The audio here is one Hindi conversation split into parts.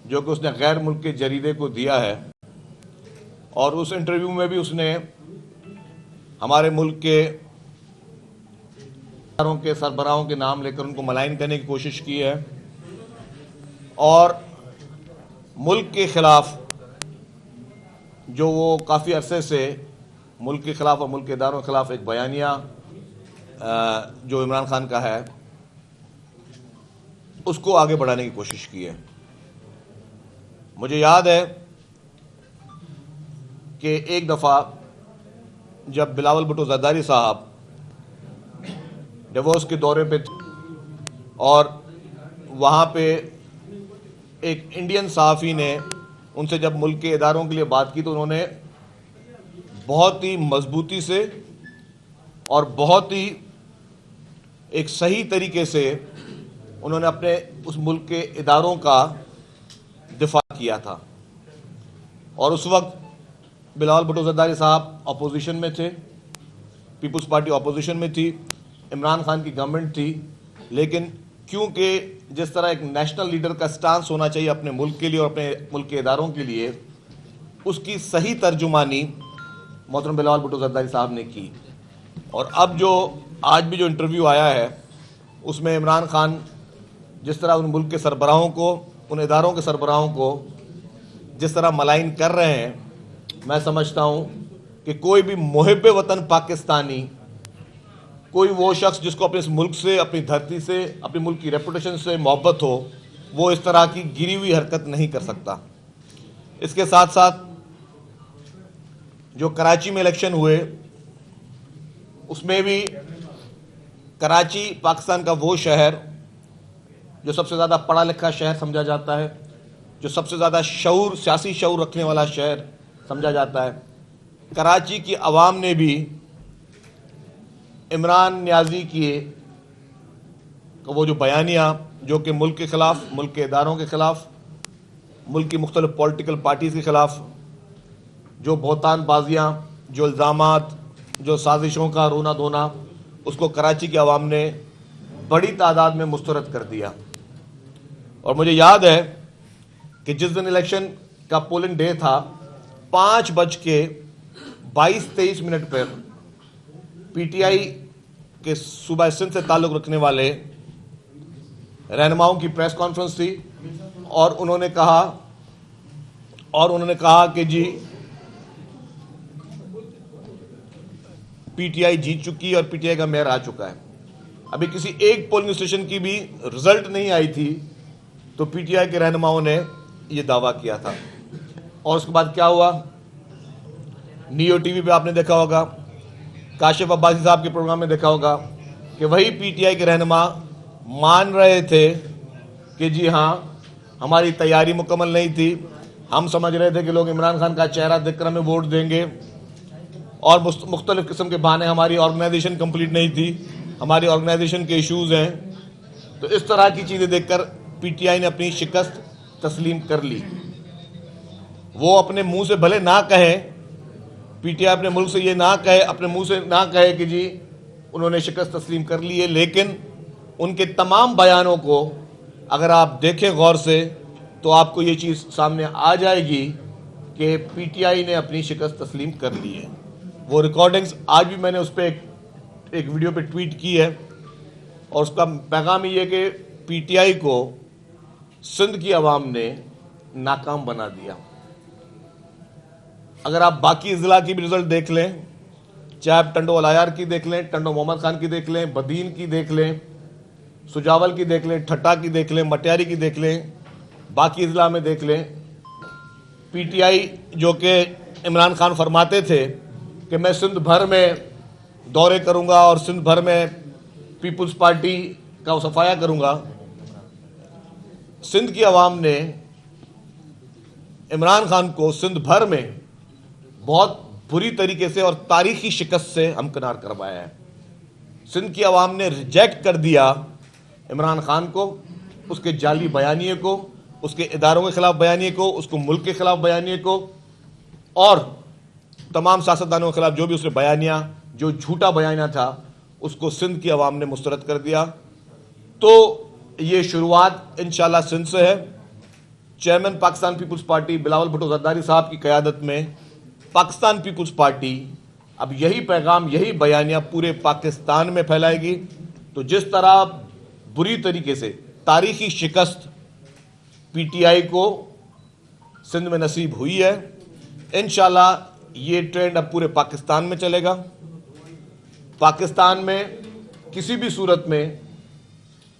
जो कि उसने गैर मुल्क के जरीदे को दिया है, और उस इंटरव्यू में भी उसने हमारे मुल्क के सरबराहों के नाम लेकर उनको मलाइन करने की कोशिश की है और मुल्क के ख़िलाफ़ जो वो काफ़ी अरसे से मुल्क के ख़िलाफ़ और मुल्क के इदारों के ख़िलाफ़ एक बयानिया जो इमरान खान का है उसको आगे बढ़ाने की कोशिश की है। मुझे याद है कि एक दफ़ा जब बिलावल भुट्टो ज़रदारी साहब डिवोर्स के दौरे पे थे और वहाँ पे एक इंडियन सहाफ़ी ने उनसे जब मुल्क के इदारों के लिए बात की तो उन्होंने बहुत ही मजबूती से और बहुत ही एक सही तरीके से उन्होंने अपने उस मुल्क के इदारों का दिफा किया था। और उस वक्त बिलावल भुट्टो ज़रदारी साहब अपोजिशन में थे, पीपल्स पार्टी अपोजिशन में थी, इमरान खान की गवर्नमेंट थी, लेकिन क्योंकि जिस तरह एक नेशनल लीडर का स्टांस होना चाहिए अपने मुल्क के लिए और अपने मुल्क के इदारों के लिए, उसकी सही तर्जुमानी मोहतरम बिलावल भुट्टो ज़रदारी साहब ने की। और अब जो आज भी जो इंटरव्यू आया है उसमें इमरान खान जिस तरह उन मुल्क के सरबराहों को, उन इदारों के सरबराहों को जिस तरह मलाइन कर रहे हैं, मैं समझता हूँ कि कोई भी मुहिब्बे वतन पाकिस्तानी, कोई वो शख्स जिसको अपने इस मुल्क से, अपनी धरती से, अपने मुल्क की रेपुटेशन से मोहब्बत हो, वो इस तरह की गिरी हुई हरकत नहीं कर सकता। इसके साथ साथ जो कराची में इलेक्शन हुए उसमें भी कराची पाकिस्तान का वो शहर जो सबसे ज़्यादा पढ़ा लिखा शहर समझा जाता है, जो सबसे ज़्यादा शऊर, सियासी शऊर रखने वाला शहर समझा जाता है, कराची की आवाम ने भी इमरान नियाज़ी की वो जो बयानिया जो कि मुल्क के ख़िलाफ़, मुल्क के इदारों के ख़िलाफ़, मुल्क की मुख्तलिफ पॉलिटिकल पार्टीज़ के ख़िलाफ़ जो बहतानबाजियाँ, जो इल्ज़ामात, जो साजिशों का रोना धोना, उसको कराची की आवाम ने बड़ी तादाद में मुस्तरद कर दिया। और मुझे याद है कि जिस दिन इलेक्शन का पोलिंग डे था 5:22-23 पर पीटीआई के सूबा सिंध से ताल्लुक़ रखने वाले रहनुमाओं की प्रेस कॉन्फ्रेंस थी और उन्होंने कहा कि जी पीटीआई जीत चुकी है और पीटीआई का मेयर आ चुका है। अभी किसी एक पोलिंग स्टेशन की भी रिजल्ट नहीं आई थी तो पीटीआई के रहनुमाओं ने यह दावा किया था। और उसके बाद क्या हुआ, नियो टीवी पे आपने देखा होगा, काशिफ अब्बासी साहब के प्रोग्राम में देखा होगा कि वही पीटीआई के रहनुमा मान रहे थे कि जी हाँ, हमारी तैयारी मुकम्मल नहीं थी, हम समझ रहे थे कि लोग इमरान खान का चेहरा देखकर हमें वोट देंगे और मुख्तलिफ किस्म के बहाने, हमारी ऑर्गेनाइजेशन कंप्लीट नहीं थी, हमारी ऑर्गेनाइजेशन के इश्यूज़ हैं। तो इस तरह की चीज़ें देखकर पीटीआई ने अपनी शिकस्त तस्लीम कर ली। वो अपने मुंह से भले ना कहे, पीटीआई अपने मुल्क से ये ना कहे, अपने मुंह से ना कहे कि जी उन्होंने शिकस्त तस्लीम कर ली है, लेकिन उनके तमाम बयानों को अगर आप देखें गौर से तो आपको ये चीज़ सामने आ जाएगी कि पीटीआई ने अपनी शिकस्त तस्लीम कर ली है। वो रिकॉर्डिंग्स आज भी मैंने उस पर एक वीडियो पे ट्वीट की है और उसका पैगाम ये कि पीटीआई को सिंध की आवाम ने नाकाम बना दिया। अगर आप बाकी ज़िला की भी रिजल्ट देख लें, चाहे आप टंडो अलायार की देख लें, टंडो मोहम्मद खान की देख लें, बदीन की देख लें, सुजावल की देख लें, ठट्टा की देख लें, मटियारी की देख लें, बाकी ज़िला में देख लें, पीटीआई जो कि इमरान खान फरमाते थे कि मैं सिंध भर में दौरे करूंगा और सिंध भर में पीपल्स पार्टी का सफाया करूंगा, सिंध की आवाम ने इमरान खान को सिंध भर में बहुत बुरी तरीके से और तारीखी शिकस्त से हमकिनार करवाया है। सिंध की आवाम ने रिजेक्ट कर दिया इमरान खान को, उसके जाली बयानिए को, उसके इदारों के खिलाफ बयानिए को, उसको मुल्क के खिलाफ बयानिए को और तमाम सियासतदानों के खिलाफ जो भी उसने बयानिया, जो झूठा बयानिया था, उसको सिंध की आवाम ने मुस्तरद कर दिया। तो ये शुरुआत इंशाल्लाह सिंध से है chairman Pakistan Peoples Party Bilawal Bhutto Zardari साहब की क़यादत में पाकिस्तान पीपुल्स पार्टी अब यही पैगाम, यही बयानियां पूरे पाकिस्तान में फैलाएगी। तो जिस तरह बुरी तरीके से तारीखी शिकस्त पीटीआई को सिंध में नसीब हुई है, इंशाल्लाह ये ट्रेंड अब पूरे पाकिस्तान में चलेगा। पाकिस्तान में किसी भी सूरत में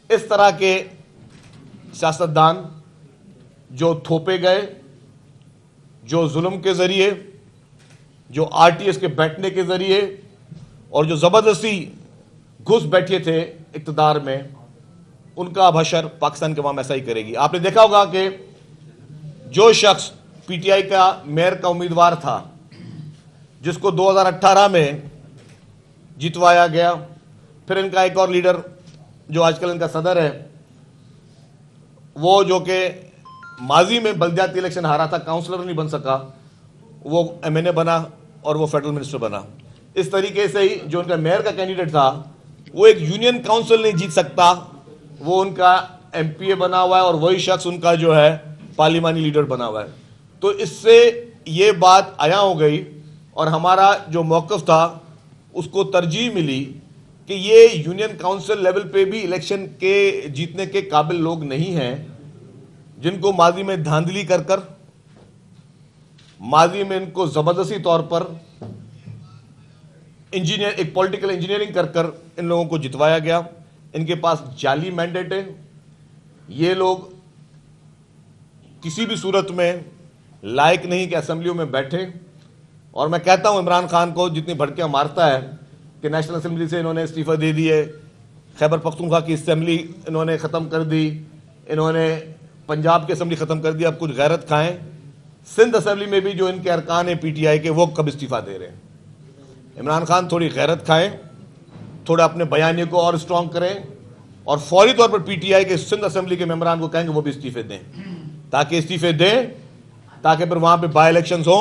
इस तरह के सियासतदान जो थोपे गए, जो जुल्म के ज़रिए, जो आरटीएस के बैठने के ज़रिए और जो ज़बरदस्ती घुस बैठे थे इक़्तिदार में, उनका अब हशर पाकिस्तान के अवाम ऐसा ही करेगी। आपने देखा होगा कि जो शख्स पीटीआई का मेयर का उम्मीदवार था, जिसको 2018 में जितवाया गया, फिर इनका एक और लीडर जो आजकल इनका सदर है, वो जो कि माजी में बल्दियाती इलेक्शन हारा था, काउंसलर नहीं बन सका, वो एमएनए बना और वो फेडरल मिनिस्टर बना। इस तरीके से ही जो उनका मेयर का कैंडिडेट था, वो एक यूनियन काउंसिल नहीं जीत सकता, वो उनका एमपीए बना हुआ है और वही शख्स उनका जो है पार्लिमानी लीडर बना हुआ है। तो इससे ये बात आया हो गई और हमारा जो मौक़िफ़ था उसको तरजीह मिली कि ये यूनियन काउंसिल लेवल पे भी इलेक्शन के जीतने के काबिल लोग नहीं हैं, जिनको माजी में धांधली कर कर, माजी में इनको ज़बरदस्ती तौर पर एक पॉलिटिकल इंजीनियरिंग कर कर इन लोगों को जितवाया गया। इनके पास जाली मैंडेट है। ये लोग किसी भी सूरत में लायक नहीं कि असेंबलियों में बैठे। और मैं कहता हूं इमरान खान को, जितनी भड़कियां मारता है कि नेशनल असेंबली से इन्होंने इस्तीफा दे दिए, खैबर पख्तूनख्वा की असेंबली इन्होंने ख़त्म कर दी, इन्होंने पंजाब की असेंबली ख़त्म कर दी, अब कुछ गैरत खाएं। सिंध असेंबली में भी जो इनके अरकान है पीटीआई के, वो कब इस्तीफा दे रहे हैं। इमरान खान थोड़ी गैरत खाएं, थोड़ा अपने बयानिए को और स्ट्रॉन्ग करें और फौरी तौर पर पीटीआई के सिंध असेंबली के मेंबरान को कहेंगे वो भी इस्तीफे दें, ताकि इस्तीफे दें, ताकि फिर वहां पे बाई इलेक्शंस हो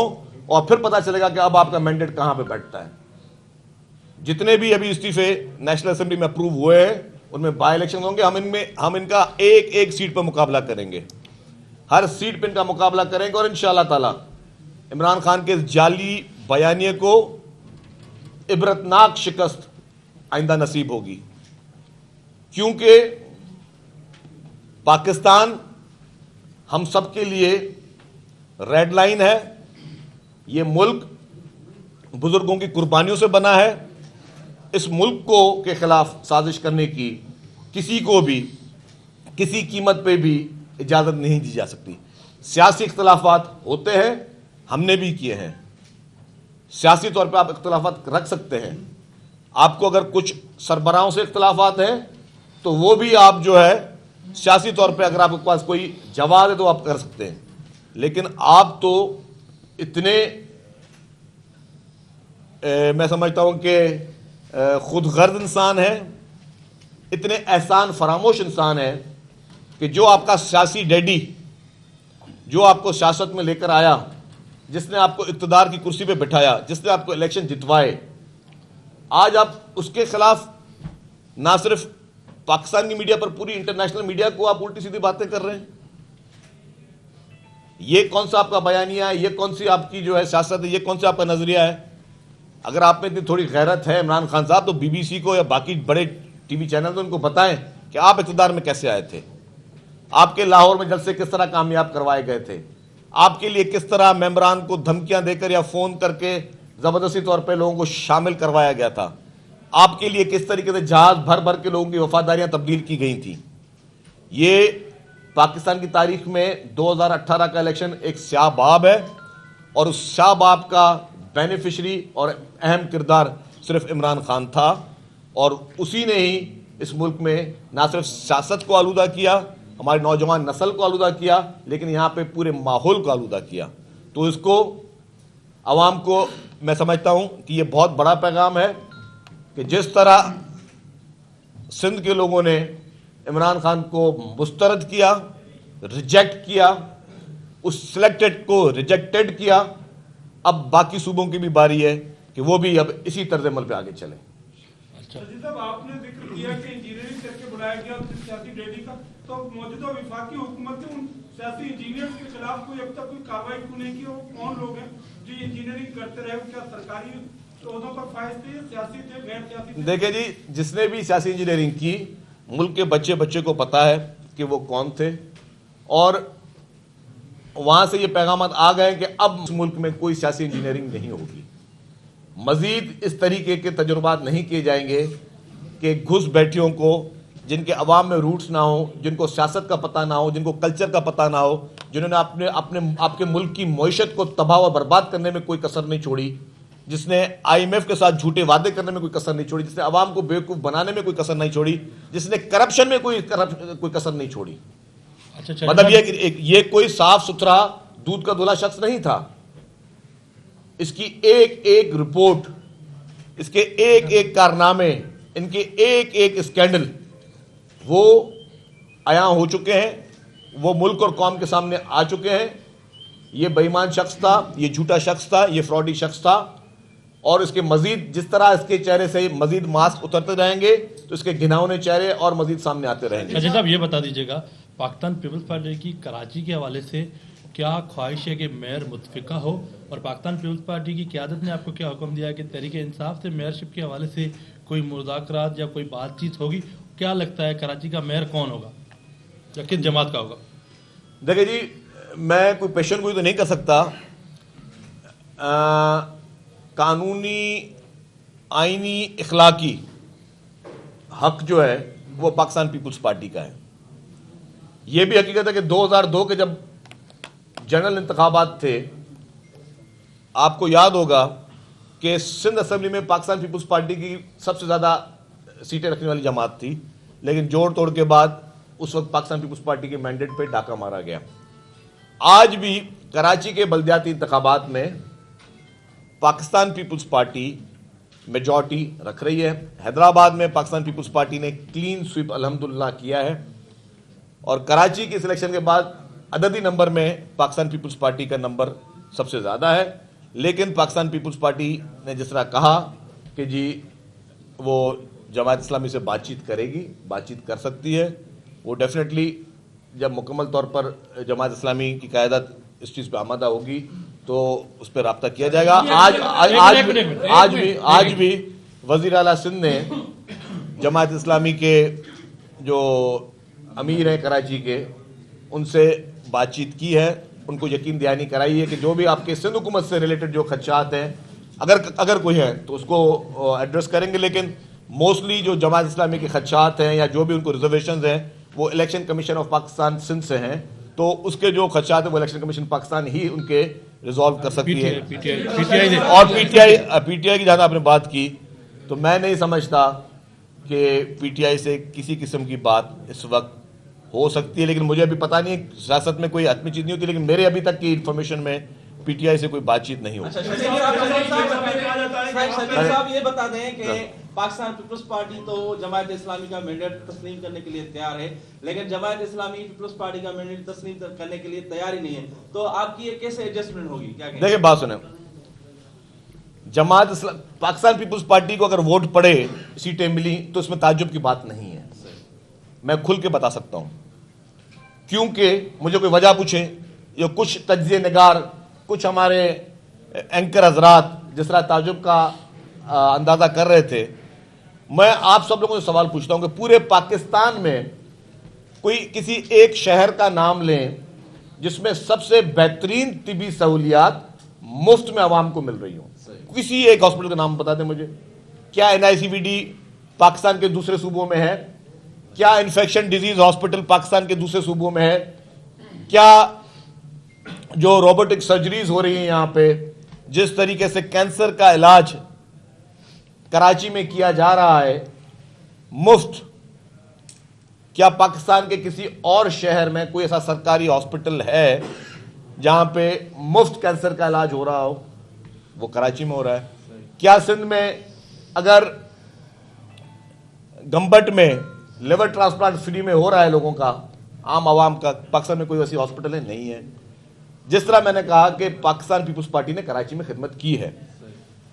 और फिर पता चलेगा कि अब आपका मैंडेट कहां पे बैठता है। जितने भी अभी इस्तीफे नेशनल असेंबली में अप्रूव हुए हैं, उनमें बाई इलेक्शन होंगे। हम इनका एक एक सीट पर मुकाबला करेंगे, हर सीट पर इनका मुकाबला करेंगे और इंशाअल्लाह ताला इमरान खान के जाली बयानिए को इबरतनाक शिकस्त आइंदा नसीब होगी। क्योंकि पाकिस्तान हम सब के लिए रेड लाइन है। ये मुल्क बुजुर्गों की कुर्बानियों से बना है। इस मुल्क को के खिलाफ साजिश करने की किसी को भी किसी कीमत पे भी इजाज़त नहीं दी जा सकती। सियासी इख्तलाफात होते हैं, हमने भी किए हैं। सियासी तौर पे आप इख्तलाफात रख सकते हैं। आपको अगर कुछ सरबराहों से इख्तलाफात हैं तो वो भी आप जो है सियासी तौर पे अगर आपके पास कोई जवाब है तो आप कर सकते हैं। लेकिन आप तो इतने मैं समझता हूं कि खुदगर्ज इंसान है, इतने एहसान फरामोश इंसान है कि जो आपका सियासी डैडी, जो आपको सियासत में लेकर आया, जिसने आपको इक़्तिदार की कुर्सी पे बिठाया, जिसने आपको इलेक्शन जितवाए, आज आप उसके खिलाफ ना सिर्फ पाकिस्तान की मीडिया पर पूरी इंटरनेशनल मीडिया को आप उल्टी सीधी बातें कर रहे हैं। ये कौन सा आपका बयानिया है, ये कौन सी आपकी जो है सियासत है, ये कौन सा आपका नजरिया है। अगर आप में इतनी थोड़ी गैरत है इमरान खान साहब, तो बीबीसी को या बाकी बड़े टीवी चैनल तो उनको बताएं कि आप इक़्तिदार में कैसे आए थे, आपके लाहौर में जलसे किस तरह कामयाब करवाए गए थे, आपके लिए किस तरह मेंबरान को धमकियां देकर या फोन करके जबरदस्ती तौर पे लोगों को शामिल करवाया गया था, आपके लिए किस तरीके से जहाज भर भर के लोगों की वफादारियां तब्दील की गई थी। ये पाकिस्तान की तारीख में 2018 का इलेक्शन एक स्याह बाब है और उस स्याह बाब का बेनिफिशरी और अहम किरदार सिर्फ इमरान खान था और उसी ने ही इस मुल्क में ना सिर्फ सियासत को आलूदा किया, हमारी नौजवान नस्ल को आलूदा किया, लेकिन यहाँ पे पूरे माहौल को आलूदा किया। तो इसको आवाम को मैं समझता हूँ कि ये बहुत बड़ा पैगाम है कि जिस तरह सिंध के लोगों ने इमरान खान को मुस्तरद किया, रिजेक्ट किया, उस सिलेक्टेड को रिजेक्टेड किया, अब बाकी सूबों की भी बारी है कि वो भी अब इसी तर्ज अमल पे आगे चले। साहब, आपने जिक्र किया कि इंजीनियरिंग करके बुलाया गया सियासी डैडी का, तो मौजूदा विफाकी हुकूमत ने उन सियासी इंजीनियर खिलाफ कोई अब तक कोई कार्रवाई क्यों नहीं की? वो कौन लोग हैं जो इंजीनियरिंग करते रहे? क्या सरकारी ओहदों पर फायज थे, सियासी थे, गैर सियासी थे? देखिए जी, जिसने भी सियासी इंजीनियरिंग की, मुल्क के बच्चे बच्चे को पता है कि वो कौन थे, और वहां से ये पैगाम आ गए कि अब इस मुल्क में कोई सियासी इंजीनियरिंग नहीं होगी। मजीद इस तरीके के तजुर्बात नहीं किए जाएंगे कि घुस बैठियों को, जिनके अवाम में रूट्स ना हो, जिनको सियासत का पता ना हो, जिनको कल्चर का पता ना हो, जिन्होंने आपके मुल्क की मईशत को तबाह और बर्बाद करने में कोई कसर नहीं छोड़ी, जिसने IMF के साथ झूठे वादे करने में कोई कसर नहीं छोड़ी, जिसने अवाम को बेवकूफ़ बनाने में कोई कसर नहीं छोड़ी, जिसने करप्शन में कोई कसर नहीं छोड़ी। अच्छा, मतलब ये कोई साफ सुथरा दूध का धुला शख्स नहीं था। इसकी एक एक रिपोर्ट, इसके एक एक कारनामे, इनके एक एक स्कैंडल वो आया हो चुके हैं, वो मुल्क और कौम के सामने आ चुके हैं। ये बेईमान शख्स था, ये झूठा शख्स था, ये फ्रॉडी शख्स था, और इसके मजीद जिस तरह इसके चेहरे से मजीद मास्क उतरते रहेंगे तो इसके घिनौने चेहरे और मजीद सामने आते रहेंगे। अच्छा साहब, ये बता दीजिएगा, पाकिस्तान पीपल्स पार्टी की कराची के हवाले से क्या ख्वाहिश है कि मेयर मुतफिका हो, और पाकिस्तान पीपल्स पार्टी की क़यादत ने आपको क्या हुक्म दिया कि तहरीक इंसाफ से मेयरशिप के हवाले से कोई मुज़ाकरात या कोई बातचीत होगी? क्या लगता है कराची का मेयर कौन होगा या किस जमात का होगा? देखिए जी, मैं कोई पेशन गोई तो नहीं कर सकता। कानूनी, आईनी, इखलाकी हक जो है वो पाकिस्तान पीपल्स पार्टी का है। ये भी हकीकत है कि 2002 के जब जनरल इंतखाबात थे, आपको याद होगा कि सिंध असेंबली में पाकिस्तान पीपल्स पार्टी की सबसे ज़्यादा सीटें रखने वाली जमात थी, लेकिन जोड़ तोड़ के बाद उस वक्त पाकिस्तान पीपल्स पार्टी के मैंडेट पे डाका मारा गया। आज भी कराची के बल्दियाती इंतखाबात में पाकिस्तान पीपल्स पार्टी मेजॉरिटी रख रही है। हैदराबाद में पाकिस्तान पीपल्स पार्टी ने क्लीन स्वीप अल्हम्दुलिल्लाह किया है, और कराची के सिलेक्शन के बाद अददी नंबर में पाकिस्तान पीपल्स पार्टी का नंबर सबसे ज़्यादा है। लेकिन पाकिस्तान पीपल्स पार्टी ने जिस तरह कहा कि जी वो जमात इस्लामी से बातचीत करेगी, बातचीत कर सकती है, वो डेफिनेटली जब मुकम्मल तौर पर जमात इस्लामी की क़यादत इस चीज़ पर आमादा होगी तो उस पर रब्ता किया जाएगा। आज भी वज़ीर आला सिंध ने जमात इस्लामी के जो अमीर हैं कराची के, उनसे बातचीत की है, उनको यकीन दहानी कराई है कि जो भी आपके सिंध हुकूमत से रिलेटेड जो खदशात हैं, अगर कोई है तो उसको एड्रेस करेंगे। लेकिन मोस्टली जो जमात इस्लामी के खदशात हैं या जो भी उनको रिजर्वेशन हैं वो election commission of Pakistan Sindh से हैं, तो उसके जो खदशात हैं वो इलेक्शन कमीशन पाकिस्तान ही उनके रिजॉल्व कर सकती है। और पीटीआई की जहाँ आपने बात की, तो मैं नहीं समझता कि पीटीआई से किसी किस्म की बात इस वक्त हो सकती है, लेकिन मुझे अभी पता नहीं है, सियासत में कोई हतमी चीज़ नहीं होती, लेकिन मेरे अभी तक की इन्फॉर्मेशन में पीटीआई से कोई बातचीत नहीं हुई। शकील साहब ये बता दें कि पाकिस्तान पीपल्स पार्टी तो जमात इस्लामी का मैंडेट तस्लीम करने के लिए तैयार है, लेकिन जमात इस्लामी पीपल्स पार्टी का मैंडेट तस्लीम करने के लिए तैयार ही नहीं है, तो आपकी ये कैसे एडजस्टमेंट होगी? क्या देखिए, बात सुने, पाकिस्तान पीपल्स पार्टी को अगर वोट पड़े, सीटें मिली, तो इसमें ताज्जुब की बात नहीं है। मैं खुल के बता सकता हूं, क्योंकि मुझे कोई वजह पूछे, या कुछ तज्ज़िये निगार, कुछ हमारे एंकर हजरात जिस तरह ताज्जुब का अंदाजा कर रहे थे, मैं आप सब लोगों से सवाल पूछता हूं कि पूरे पाकिस्तान में कोई किसी एक शहर का नाम लें जिसमें सबसे बेहतरीन तिबी सहूलियात मुफ्त में आवाम को मिल रही हो। किसी एक हॉस्पिटल का नाम बता दें मुझे। क्या NICVD पाकिस्तान के दूसरे सूबों में है? क्या इन्फेक्शन डिजीज हॉस्पिटल पाकिस्तान के दूसरे सूबों में है? क्या जो रोबोटिक सर्जरीज हो रही हैं यहां पे, जिस तरीके से कैंसर का इलाज कराची में किया जा रहा है मुफ्त, क्या पाकिस्तान के किसी और शहर में कोई ऐसा सरकारी हॉस्पिटल है जहां पे मुफ्त कैंसर का इलाज हो रहा हो? वो कराची में हो रहा है। क्या सिंध में अगर गंबट में लिवर ट्रांसप्लांट फ्री में हो रहा है लोगों का, आम आवाम का, पाकिस्तान में कोई वैसी हॉस्पिटल है? नहीं है। जिस तरह मैंने कहा कि पाकिस्तान पीपल्स पार्टी ने कराची में खिदमत की है,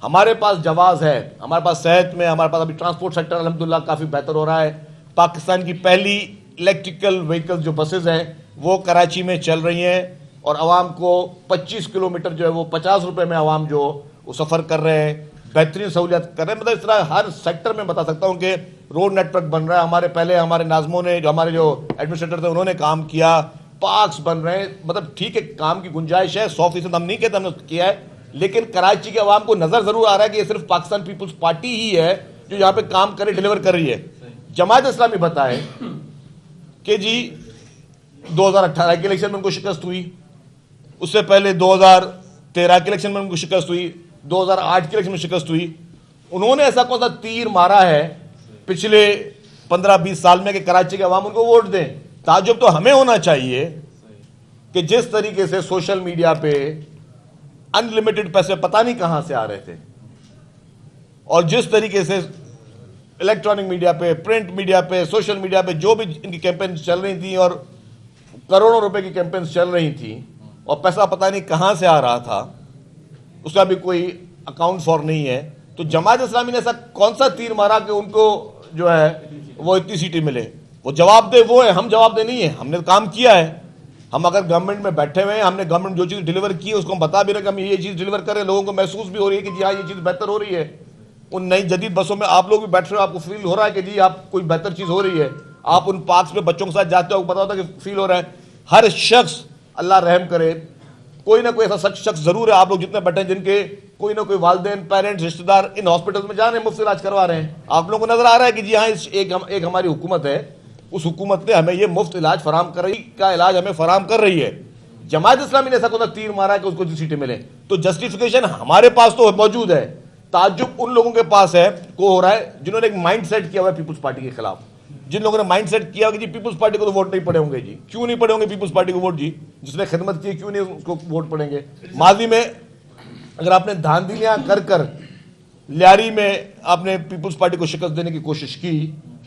हमारे पास जवाज है, हमारे पास सेहत में, हमारे पास अभी ट्रांसपोर्ट सेक्टर अल्हम्दुलिल्लाह काफ़ी बेहतर हो रहा है। पाकिस्तान की पहली इलेक्ट्रिकल व्हीकल जो बसेज हैं वो कराची में चल रही हैं। और आवाम को 25 किलोमीटर जो है वो 50 रुपए में आवाम जो वो सफ़र कर रहे हैं, बेहतरीन सहूलियत कर रहे हैं। मतलब इस तरह हर सेक्टर में बता सकता हूँ कि रोड नेटवर्क बन रहा है। हमारे नाज़मों ने, जो हमारे जो एडमिनिस्ट्रेटर थे, उन्होंने काम किया, पार्क्स बन रहे हैं। मतलब ठीक है, काम की गुंजाइश है, 100% हम नहीं कहते हमने किया है, लेकिन कराची के अवाम को नजर जरूर आ रहा है कि ये सिर्फ पाकिस्तान पीपुल्स पार्टी ही है जो यहाँ पे काम करे, डिलीवर कर रही है। जमात इस्लामी बताए कि जी 2018 के इलेक्शन में उनको शिकस्त हुई, उससे पहले 2013 के इलेक्शन में उनको शिकस्त हुई, 2008 के इलेक्शन में शिकस्त हुई। उन्होंने ऐसा कौन सा तीर मारा है पिछले 15-20 साल में कि कराची के अवाम उनको वोट दें? ताजुब तो हमें होना चाहिए कि जिस तरीके से सोशल मीडिया पे अनलिमिटेड पैसे पता नहीं कहां से आ रहे थे, और जिस तरीके से इलेक्ट्रॉनिक मीडिया पे, प्रिंट मीडिया पे, सोशल मीडिया पे जो भी इनकी कैंपेन चल रही थी और करोड़ों रुपए की कैंपेन चल रही थी और पैसा पता नहीं कहां से आ रहा था, उसका भी कोई अकाउंट फॉर नहीं है। तो जमात इस्लामी ने ऐसा कौन सा तीर मारा कि उनको जो है वो इतनी सीटें मिले? वो जवाब दे वो है, हम जवाब दे नहीं है। हमने काम किया है, हम अगर गवर्नमेंट में बैठे हुए हैं, हमने गवर्नमेंट जो चीज़ डिलीवर की है उसको हम बता भी रहे कि हम ये चीज़ डिलीवर कर रहे हैं, लोगों को महसूस भी हो रही है कि जी हाँ ये चीज़ बेहतर हो रही है। उन नई जदीद बसों में आप लोग भी बैठ रहे हो, आपको फील हो रहा है कि जी आप कोई बेहतर चीज़ हो रही है। आप उन पार्क्स में बच्चों के साथ जाते हो, आपको पता होता है कि फील हो रहा है। हर शख्स, अल्लाह रहम करे, कोई ना कोई ऐसा शख्स जरूर है, आप लोग जितने बैठे हैं, जिनके कोई ना कोई वालिदैन, पेरेंट्स, रिश्तेदार इन हॉस्पिटल में जा रहे हैं, मुफ्त इलाज करवा रहे हैं। आप लोगों को नजर आ रहा है कि जी हाँ एक हमारी हुकूमत है, उस हुकूमत ने हमें ये मुफ्त इलाज फराम कर रही का इलाज हमें फराम कर रही है। जमात इस्लामी ने ऐसा कोई तीर मारा है कि उसको सीटें मिले, तो जस्टिफिकेशन हमारे पास तो मौजूद है। ताज्जुब उन लोगों के पास है को हो रहा है जिन्होंने एक माइंड सेट किया हुआ है पीपुल्स पार्टी के खिलाफ, जिन लोगों ने माइंड सेट किया कि जी पीपुल्स पार्टी को तो वोट नहीं पड़े होंगे। जी क्यों नहीं पड़े होंगे पीपुल्स पार्टी को वोट? जी जिसने खिदमत की क्यों नहीं उसको वोट पड़ेंगे? माजी में अगर आपने धांधलियां कर कर लियारी में आपने पीपुल्स पार्टी को शिकस्त देने की कोशिश की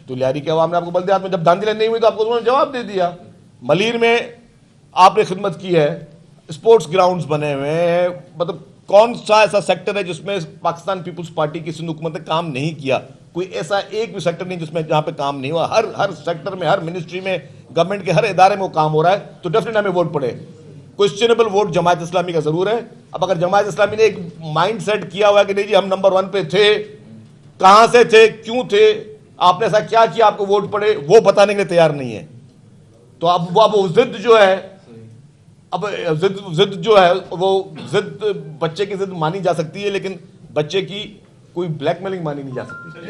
तो लियारी के अवाम ने आपको बल्दियात में जब धांधलियां नहीं हुई तो आपको उन्होंने जवाब दे दिया। मलीर में आपने खिदमत की है, स्पोर्ट्स ग्राउंड्स बने हुए हैं। मतलब कौन सा ऐसा सेक्टर है जिसमें पाकिस्तान पीपुल्स पार्टी की सिंध हुकूमत ने काम नहीं किया? कोई ऐसा एक भी सेक्टर नहीं जिसमें जहां पे काम नहीं हुआ। हर सेक्टर में, हर मिनिस्ट्री में, गवर्नमेंट के हर इदारे में वो काम हो रहा है। तो डेफिनेट हमें वोट पड़े। क्वेश्चनेबल वोट जमात इस्लामी का जरूर है। अब अगर जमात इस्लामी ने एक माइंड सेट किया हुआ है कि नहीं जी हम नंबर 1 पे थे, कहां से थे, क्यों थे, आपने ऐसा क्या किया आपको वोट पड़े, वो बताने के लिए तैयार नहीं है। तो अब वो जिद जो है, अब जिद जो है वो जिद बच्चे की जिद मानी जा सकती है, लेकिन बच्चे की कोई ब्लैकमेलिंग मानी नहीं जा सकती।